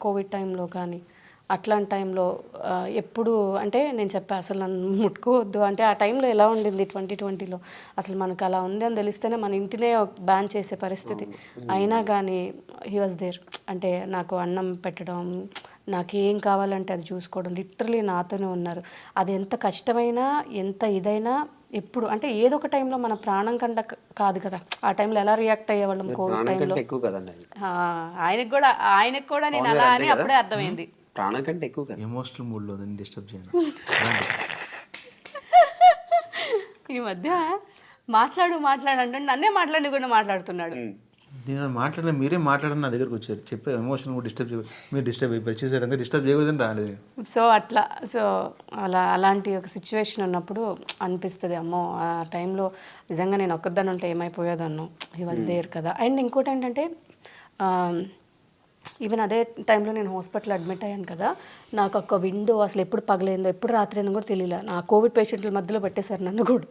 Covid టైంలో కానీ అట్లాంటి టైంలో ఎప్పుడు అంటే నేను చెప్పా అసలు నన్ను ముట్టుకోవద్దు అంటే ఆ టైంలో ఎలా ఉండింది 2020లో అసలు మనకు అలా ఉంది అని తెలిస్తేనే మన ఇంటినే బ్యాన్ చేసే పరిస్థితి అయినా కానీ హీ వాజ్ దేర్ అంటే నాకు అన్నం పెట్టడం నాకు ఏం కావాలంటే అది చూసుకోవడం లిటరలీ నాతోనే ఉన్నారు. అది ఎంత కష్టమైనా ఎంత ఇదైనా ఎప్పుడు అంటే ఏదో ఒక టైంలో మన ప్రాణం కంట కాదు కదా ఆ టైంలో ఎలా రియాక్ట్ అయ్యేవాళ్ళం కోవిడ్ టైంలో. ఎక్కువ కదండి అది. ఆయనకు కూడా నేను అలా అని అప్పుడే అర్థమైంది. ప్రాణం కంటే ఎక్కువ కదా. ఎమోషనల్ మూడ్లో డిస్టర్బ్ చేయను. ఈ మధ్య మాట్లాడు అంటే నన్నే మాట్లాడి కూడా మాట్లాడుతున్నాడు. నేను మాట్లాడిన మీరే మాట్లాడిన నా దగ్గరకు వచ్చారు చెప్పే ఎమోషనల్ మూడ్ డిస్టర్బ్ మీరు డిస్టర్బ్ అయిపోయి చేశారు అంతా డిస్టర్బ్ చేయకూడదని రాలేదు. సో అట్లా అలాంటి ఒక సిచ్యువేషన్ ఉన్నప్పుడు అనిపిస్తుంది అమ్మో ఆ టైంలో నిజంగా నేను ఒక్కదాన్ని ఉంటే ఏమైపోయేదన్నో. హీ వాజ్ దేర్ కదా. అండ్ ఇంకోటి ఏంటంటే ఈవెన్ అదే టైంలో నేను హాస్పిటల్ అడ్మిట్ అయ్యాను కదా, నాకు ఒక విండో అసలు ఎప్పుడు పగలైందో ఎప్పుడు రాత్రి అయినా కూడా తెలియలే. నా కోవిడ్ పేషెంట్ల మధ్యలో పెట్టేశారు నన్ను కూడా.